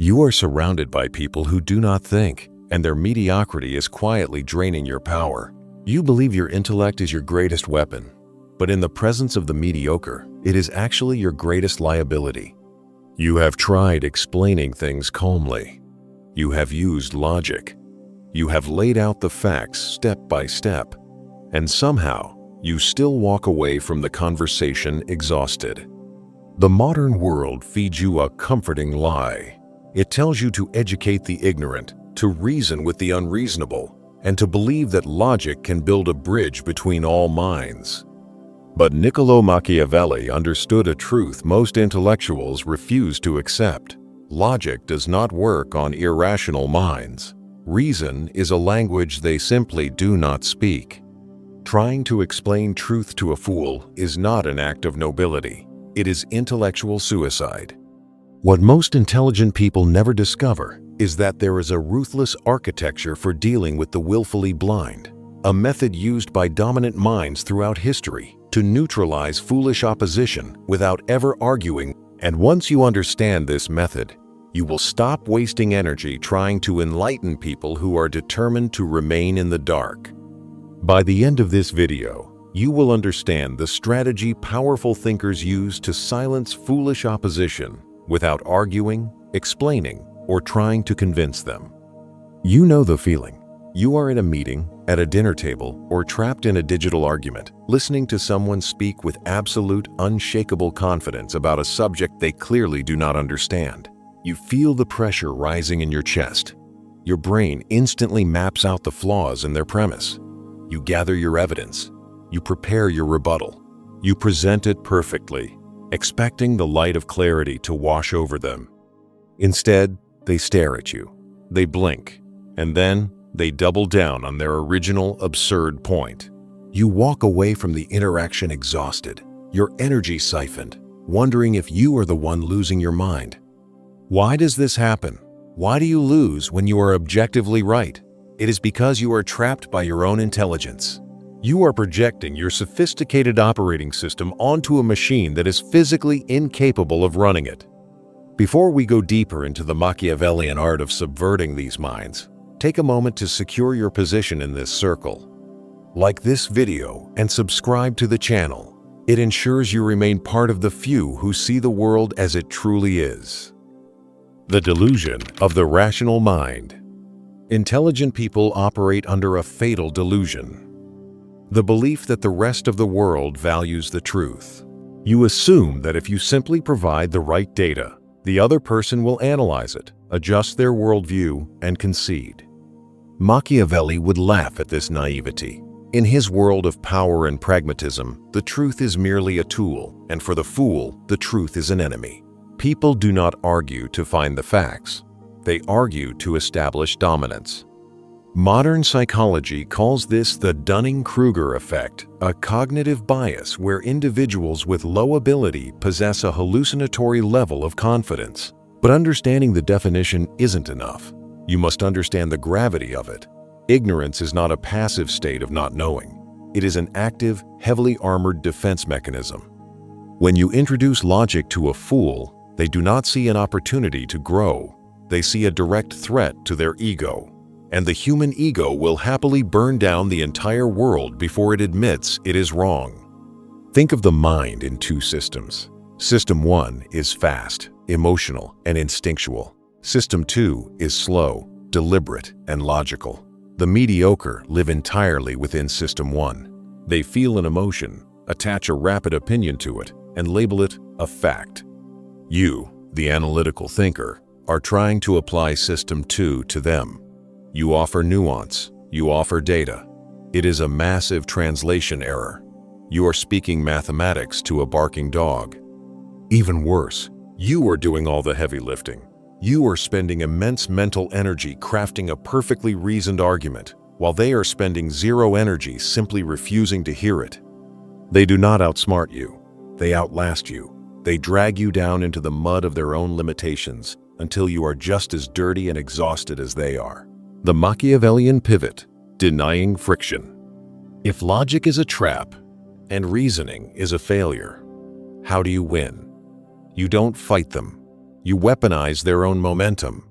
You are surrounded by people who do not think, and their mediocrity is quietly draining your power. You believe your intellect is your greatest weapon, but in the presence of the mediocre, it is actually your greatest liability. You have tried explaining things calmly. You have used logic. You have laid out the facts step by step, and somehow you still walk away from the conversation exhausted. The modern world feeds you a comforting lie. It tells you to educate the ignorant, to reason with the unreasonable, and to believe that logic can build a bridge between all minds. But Niccolò Machiavelli understood a truth most intellectuals refuse to accept. Logic does not work on irrational minds. Reason is a language they simply do not speak. Trying to explain truth to a fool is not an act of nobility. It is intellectual suicide. What most intelligent people never discover is that there is a ruthless architecture for dealing with the willfully blind, a method used by dominant minds throughout history to neutralize foolish opposition without ever arguing. And once you understand this method, you will stop wasting energy trying to enlighten people who are determined to remain in the dark. By the end of this video, you will understand the strategy powerful thinkers use to silence foolish opposition without arguing, explaining, or trying to convince them. You know the feeling. You are in a meeting, at a dinner table, or trapped in a digital argument, listening to someone speak with absolute, unshakable confidence about a subject they clearly do not understand. You feel the pressure rising in your chest. Your brain instantly maps out the flaws in their premise. You gather your evidence. You prepare your rebuttal. You present it perfectly, expecting the light of clarity to wash over them. Instead, they stare at you. They blink, and then they double down on their original absurd point. You walk away from the interaction exhausted, your energy siphoned, wondering if you are the one losing your mind. Why does this happen? Why do you lose when you are objectively right? It is because you are trapped by your own intelligence. You are projecting your sophisticated operating system onto a machine that is physically incapable of running it. Before we go deeper into the Machiavellian art of subverting these minds, take a moment to secure your position in this circle. Like this video and subscribe to the channel. It ensures you remain part of the few who see the world as it truly is. The delusion of the rational mind. Intelligent people operate under a fatal delusion. The belief that the rest of the world values the truth. You assume that if you simply provide the right data, the other person will analyze it, adjust their worldview, and concede. Machiavelli would laugh at this naivety. In his world of power and pragmatism, the truth is merely a tool, and for the fool, the truth is an enemy. People do not argue to find the facts. They argue to establish dominance. Modern psychology calls this the Dunning-Kruger effect, a cognitive bias where individuals with low ability possess a hallucinatory level of confidence. But understanding the definition isn't enough. You must understand the gravity of it. Ignorance is not a passive state of not knowing. It is an active, heavily armored defense mechanism. When you introduce logic to a fool, they do not see an opportunity to grow. They see a direct threat to their ego. And the human ego will happily burn down the entire world before it admits it is wrong. Think of the mind in two systems. System 1 is fast, emotional, and instinctual. System 2 is slow, deliberate, and logical. The mediocre live entirely within System 1. They feel an emotion, attach a rapid opinion to it, and label it a fact. You, the analytical thinker, are trying to apply System 2 to them. You offer nuance. You offer data. It is a massive translation error. You are speaking mathematics to a barking dog. Even worse, you are doing all the heavy lifting. You are spending immense mental energy crafting a perfectly reasoned argument, while they are spending zero energy simply refusing to hear it. They do not outsmart you. They outlast you. They drag you down into the mud of their own limitations until you are just as dirty and exhausted as they are. The Machiavellian pivot, denying friction. If logic is a trap and reasoning is a failure, how do you win? You don't fight them. You weaponize their own momentum.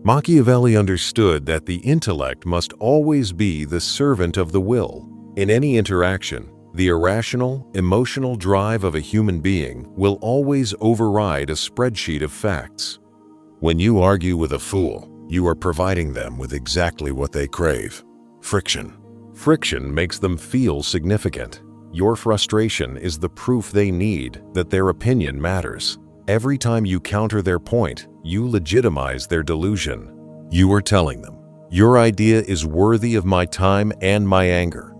Machiavelli understood that the intellect must always be the servant of the will. In any interaction, the irrational, emotional drive of a human being will always override a spreadsheet of facts. When you argue with a fool, you are providing them with exactly what they crave: friction. Friction makes them feel significant. Your frustration is the proof they need that their opinion matters. Every time you counter their point, you legitimize their delusion. You are telling them, your idea is worthy of my time and my anger.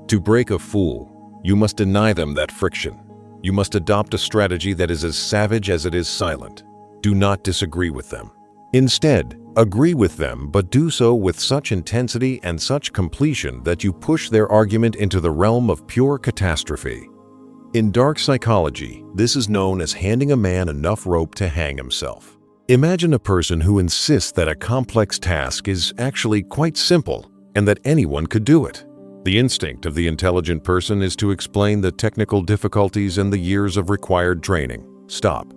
To break a fool, you must deny them that friction. You must adopt a strategy that is as savage as it is silent. Do not disagree with them. Instead, agree with them, but do so with such intensity and such completion that you push their argument into the realm of pure catastrophe. In dark psychology, this is known as handing a man enough rope to hang himself. Imagine a person who insists that a complex task is actually quite simple and that anyone could do it. The instinct of the intelligent person is to explain the technical difficulties and the years of required training. Stop.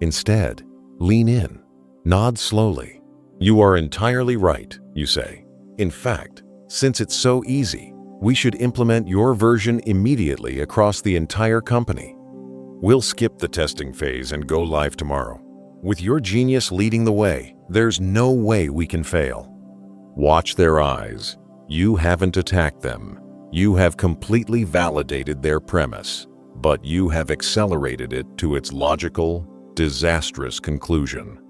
Instead, lean in. Nod slowly. You are entirely right, you say. In fact, since it's so easy, we should implement your version immediately across the entire company. We'll skip the testing phase and go live tomorrow. With your genius leading the way, there's no way we can fail. Watch their eyes. You haven't attacked them. You have completely validated their premise, but you have accelerated it to its logical, disastrous conclusion.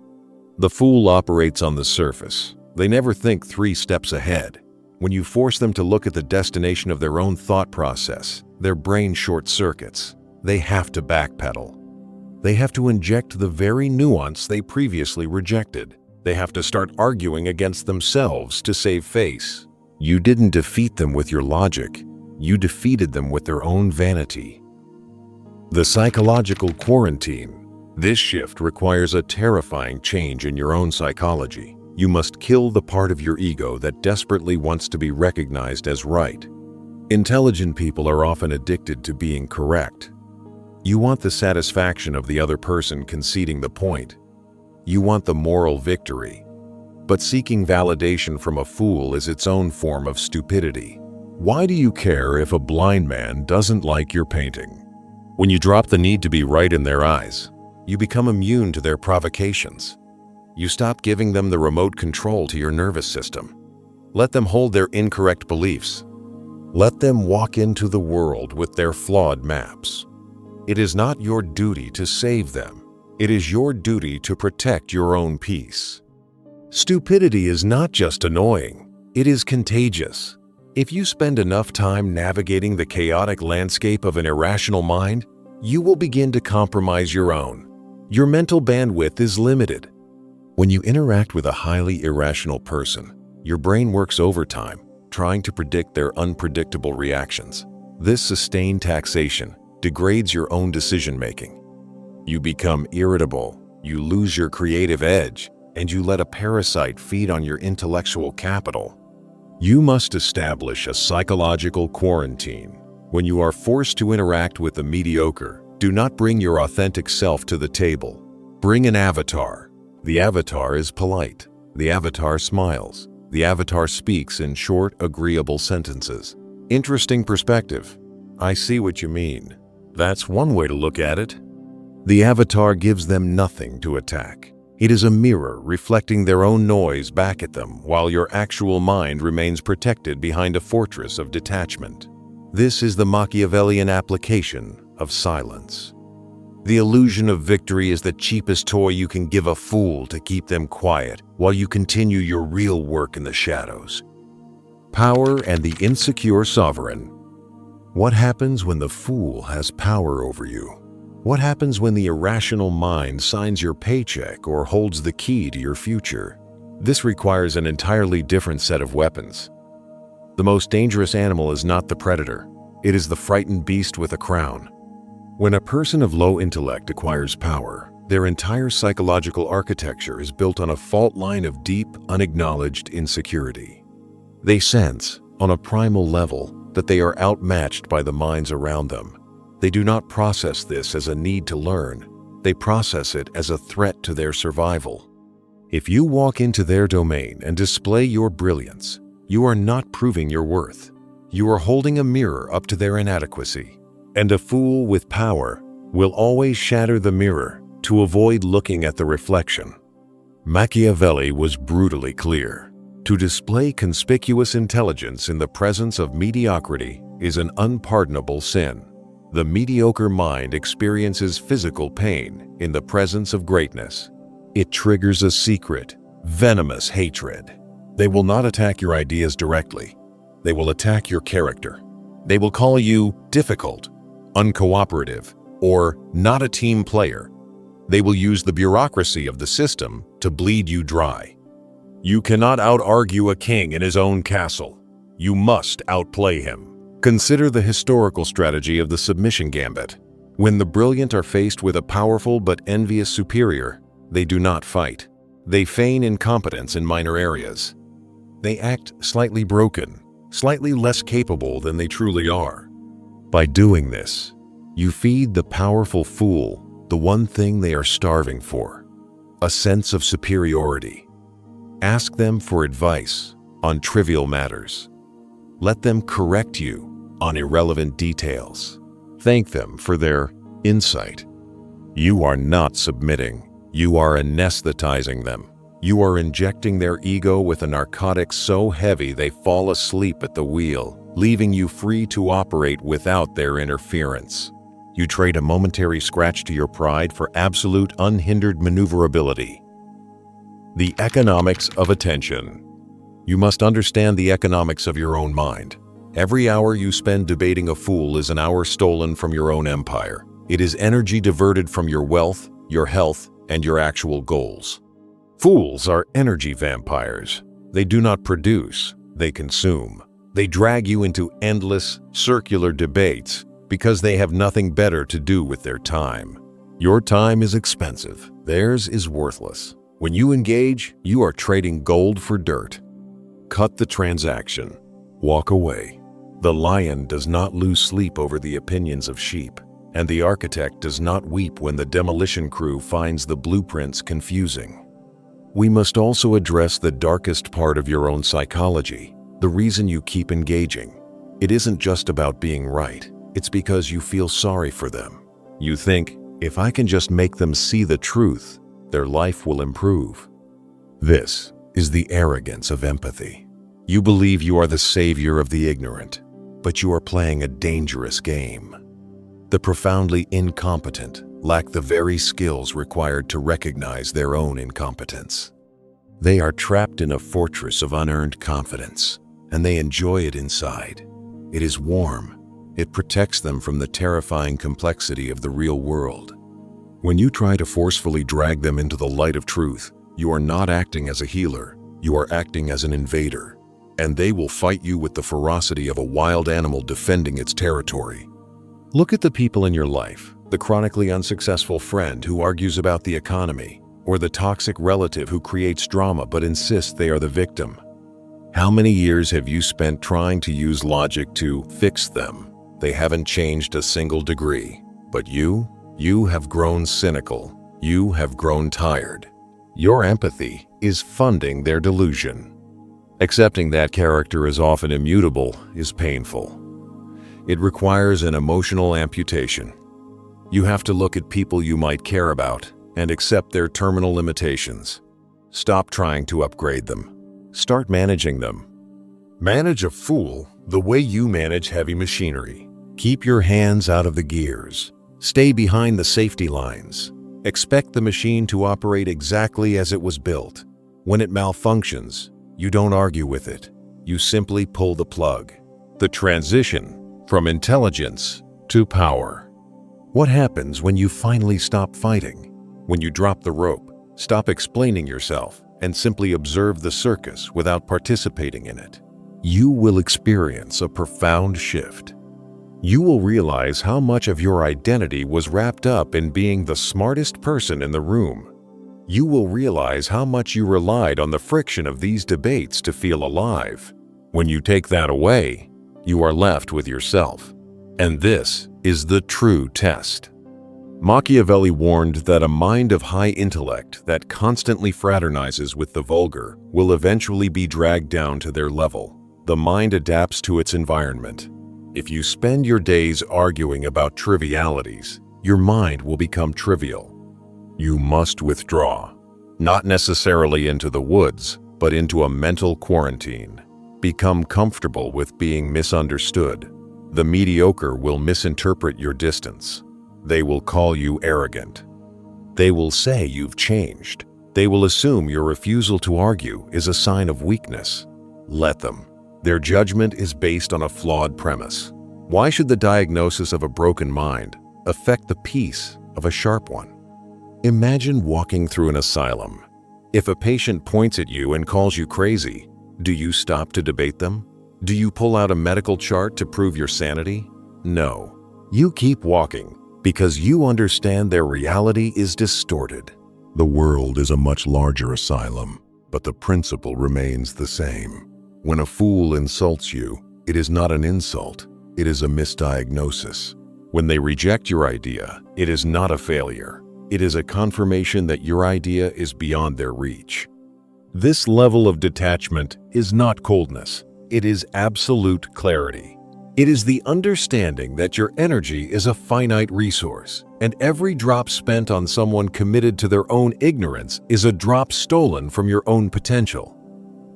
The fool operates on the surface. They never think 3 steps ahead. When you force them to look at the destination of their own thought process, their brain short-circuits. They have to backpedal. They have to inject the very nuance they previously rejected. They have to start arguing against themselves to save face. You didn't defeat them with your logic. You defeated them with their own vanity. The psychological quarantine. This shift requires a terrifying change in your own psychology. You must kill the part of your ego that desperately wants to be recognized as right. Intelligent people are often addicted to being correct. You want the satisfaction of the other person conceding the point. You want the moral victory. But seeking validation from a fool is its own form of stupidity. Why do you care if a blind man doesn't like your painting? When you drop the need to be right in their eyes, you become immune to their provocations. You stop giving them the remote control to your nervous system. Let them hold their incorrect beliefs. Let them walk into the world with their flawed maps. It is not your duty to save them. It is your duty to protect your own peace. Stupidity is not just annoying, it is contagious. If you spend enough time navigating the chaotic landscape of an irrational mind, you will begin to compromise your own. Your mental bandwidth is limited. When you interact with a highly irrational person, your brain works overtime, trying to predict their unpredictable reactions. This sustained taxation degrades your own decision-making. You become irritable, you lose your creative edge, and you let a parasite feed on your intellectual capital. You must establish a psychological quarantine. When you are forced to interact with the mediocre, do not bring your authentic self to the table. Bring an avatar. The avatar is polite. The avatar smiles. The avatar speaks in short, agreeable sentences. Interesting perspective. I see what you mean. That's one way to look at it. The avatar gives them nothing to attack. It is a mirror reflecting their own noise back at them while your actual mind remains protected behind a fortress of detachment. This is the Machiavellian application of silence. The illusion of victory is the cheapest toy you can give a fool to keep them quiet while you continue your real work in the shadows. Power and the insecure sovereign. What happens when the fool has power over you? What happens when the irrational mind signs your paycheck or holds the key to your future? This requires an entirely different set of weapons. The most dangerous animal is not the predator. It is the frightened beast with a crown. When a person of low intellect acquires power, their entire psychological architecture is built on a fault line of deep, unacknowledged insecurity. They sense, on a primal level, that they are outmatched by the minds around them. They do not process this as a need to learn. They process it as a threat to their survival. If you walk into their domain and display your brilliance, you are not proving your worth. You are holding a mirror up to their inadequacy. And a fool with power will always shatter the mirror to avoid looking at the reflection. Machiavelli was brutally clear. To display conspicuous intelligence in the presence of mediocrity is an unpardonable sin. The mediocre mind experiences physical pain in the presence of greatness. It triggers a secret, venomous hatred. They will not attack your ideas directly. They will attack your character. They will call you difficult, uncooperative, or not a team player. They will use the bureaucracy of the system to bleed you dry. You cannot out-argue a king in his own castle. You must outplay him. Consider the historical strategy of the submission gambit. When the brilliant are faced with a powerful but envious superior, they do not fight. They feign incompetence in minor areas. They act slightly broken, slightly less capable than they truly are. By doing this, you feed the powerful fool the one thing they are starving for, a sense of superiority. Ask them for advice on trivial matters. Let them correct you on irrelevant details. Thank them for their insight. You are not submitting. You are anesthetizing them. You are injecting their ego with a narcotic so heavy they fall asleep at the wheel, leaving you free to operate without their interference. You trade a momentary scratch to your pride for absolute unhindered maneuverability. The economics of attention. You must understand the economics of your own mind. Every hour you spend debating a fool is an hour stolen from your own empire. It is energy diverted from your wealth, your health, and your actual goals. Fools are energy vampires. They do not produce, they consume. They drag you into endless, circular debates because they have nothing better to do with their time. Your time is expensive. Theirs is worthless. When you engage, you are trading gold for dirt. Cut the transaction. Walk away. The lion does not lose sleep over the opinions of sheep, and the architect does not weep when the demolition crew finds the blueprints confusing. We must also address the darkest part of your own psychology, the reason you keep engaging. It isn't just about being right. It's because you feel sorry for them. You think, if I can just make them see the truth, their life will improve. This is the arrogance of empathy. You believe you are the savior of the ignorant, but you are playing a dangerous game. The profoundly incompetent lack the very skills required to recognize their own incompetence. They are trapped in a fortress of unearned confidence, and they enjoy it inside. It is warm. It protects them from the terrifying complexity of the real world. When you try to forcefully drag them into the light of truth, you are not acting as a healer, you are acting as an invader, and they will fight you with the ferocity of a wild animal defending its territory. Look at the people in your life, the chronically unsuccessful friend who argues about the economy, or the toxic relative who creates drama but insists they are the victim. How many years have you spent trying to use logic to fix them? They haven't changed a single degree. But you have grown cynical. You have grown tired. Your empathy is funding their delusion. Accepting that character is often immutable is painful. It requires an emotional amputation. You have to look at people you might care about and accept their terminal limitations. Stop trying to upgrade them. Start managing them. Manage a fool the way you manage heavy machinery. Keep your hands out of the gears. Stay behind the safety lines. Expect the machine to operate exactly as it was built. When it malfunctions, you don't argue with it. You simply pull the plug. The transition from intelligence to power. What happens when you finally stop fighting? When you drop the rope, stop explaining yourself, and simply observe the circus without participating in it? You will experience a profound shift. You will realize how much of your identity was wrapped up in being the smartest person in the room. You will realize how much you relied on the friction of these debates to feel alive. When you take that away, you are left with yourself. And this is the true test. Machiavelli warned that a mind of high intellect that constantly fraternizes with the vulgar will eventually be dragged down to their level. The mind adapts to its environment. If you spend your days arguing about trivialities, your mind will become trivial. You must withdraw, not necessarily into the woods, but into a mental quarantine. Become comfortable with being misunderstood. The mediocre will misinterpret your distance. They will call you arrogant. They will say you've changed. They will assume your refusal to argue is a sign of weakness. Let them. Their judgment is based on a flawed premise. Why should the diagnosis of a broken mind affect the peace of a sharp one? Imagine walking through an asylum. If a patient points at you and calls you crazy, do you stop to debate them? Do you pull out a medical chart to prove your sanity? No. You keep walking because you understand their reality is distorted. The world is a much larger asylum, but the principle remains the same. When a fool insults you, it is not an insult, it is a misdiagnosis. When they reject your idea, it is not a failure. It is a confirmation that your idea is beyond their reach. This level of detachment is not coldness. It is absolute clarity. It is the understanding that your energy is a finite resource, and every drop spent on someone committed to their own ignorance is a drop stolen from your own potential.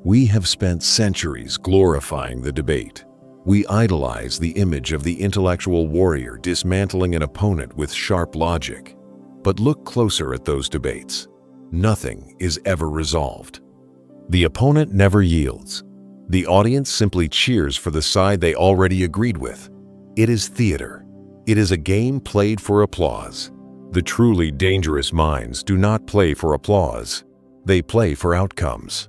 We have spent centuries glorifying the debate. We idolize the image of the intellectual warrior dismantling an opponent with sharp logic. But look closer at those debates. Nothing is ever resolved. The opponent never yields. The audience simply cheers for the side they already agreed with. It is theater. It is a game played for applause. The truly dangerous minds do not play for applause. They play for outcomes.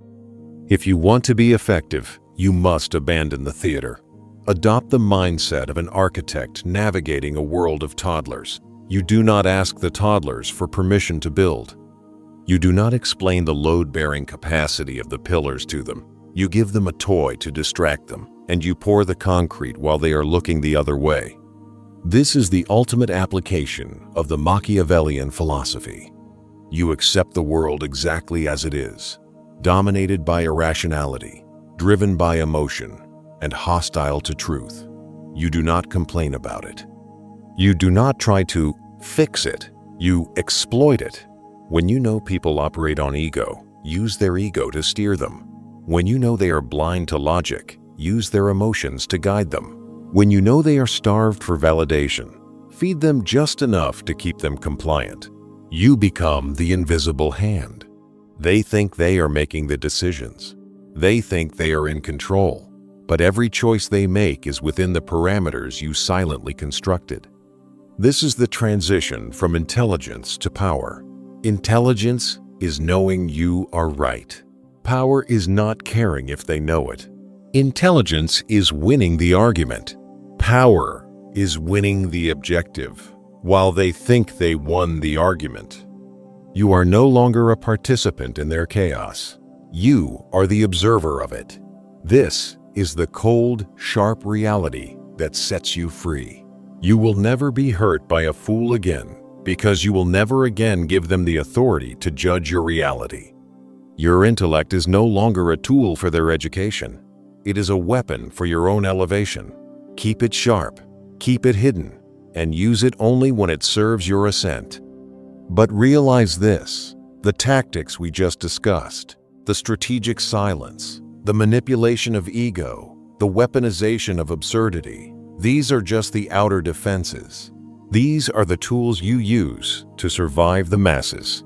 If you want to be effective, you must abandon the theater. Adopt the mindset of an architect navigating a world of toddlers. You do not ask the toddlers for permission to build. You do not explain the load-bearing capacity of the pillars to them. You give them a toy to distract them, and you pour the concrete while they are looking the other way. This is the ultimate application of the Machiavellian philosophy. You accept the world exactly as it is, dominated by irrationality, driven by emotion, and hostile to truth. You do not complain about it. You do not try to fix it. You exploit it. When you know people operate on ego, use their ego to steer them. When you know they are blind to logic, use their emotions to guide them. When you know they are starved for validation, feed them just enough to keep them compliant. You become the invisible hand. They think they are making the decisions. They think they are in control, but every choice they make is within the parameters you silently constructed. This is the transition from intelligence to power. Intelligence is knowing you are right. Power is not caring if they know it. Intelligence is winning the argument. Power is winning the objective, while they think they won the argument. You are no longer a participant in their chaos. You are the observer of it. This is the cold, sharp reality that sets you free. You will never be hurt by a fool again, because you will never again give them the authority to judge your reality. Your intellect is no longer a tool for their education. It is a weapon for your own elevation. Keep it sharp, keep it hidden, and use it only when it serves your ascent. But realize this: the tactics we just discussed, the strategic silence, the manipulation of ego, the weaponization of absurdity, these are just the outer defenses. These are the tools you use to survive the masses.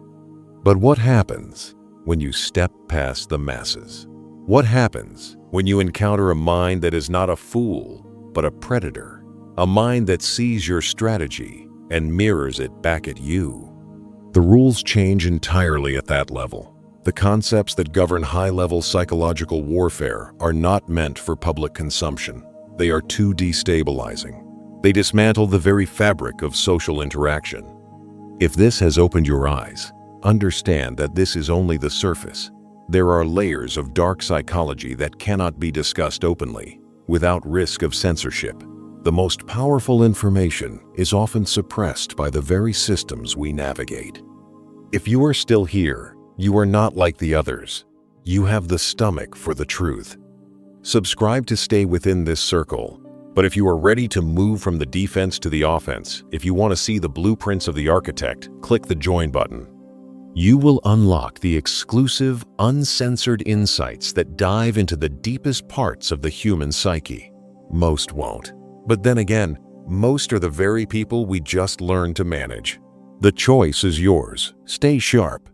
But what happens when you step past the masses? What happens when you encounter a mind that is not a fool, but a predator? A mind that sees your strategy and mirrors it back at you. The rules change entirely at that level. The concepts that govern high-level psychological warfare are not meant for public consumption. They are too destabilizing. They dismantle the very fabric of social interaction. If this has opened your eyes, understand that this is only the surface. There are layers of dark psychology that cannot be discussed openly, without risk of censorship. The most powerful information is often suppressed by the very systems we navigate. If you are still here, you are not like the others. You have the stomach for the truth. Subscribe to stay within this circle. But if you are ready to move from the defense to the offense, if you want to see the blueprints of the architect, click the join button. You will unlock the exclusive, uncensored insights that dive into the deepest parts of the human psyche. Most won't. But then again, most are the very people we just learned to manage. The choice is yours. Stay sharp.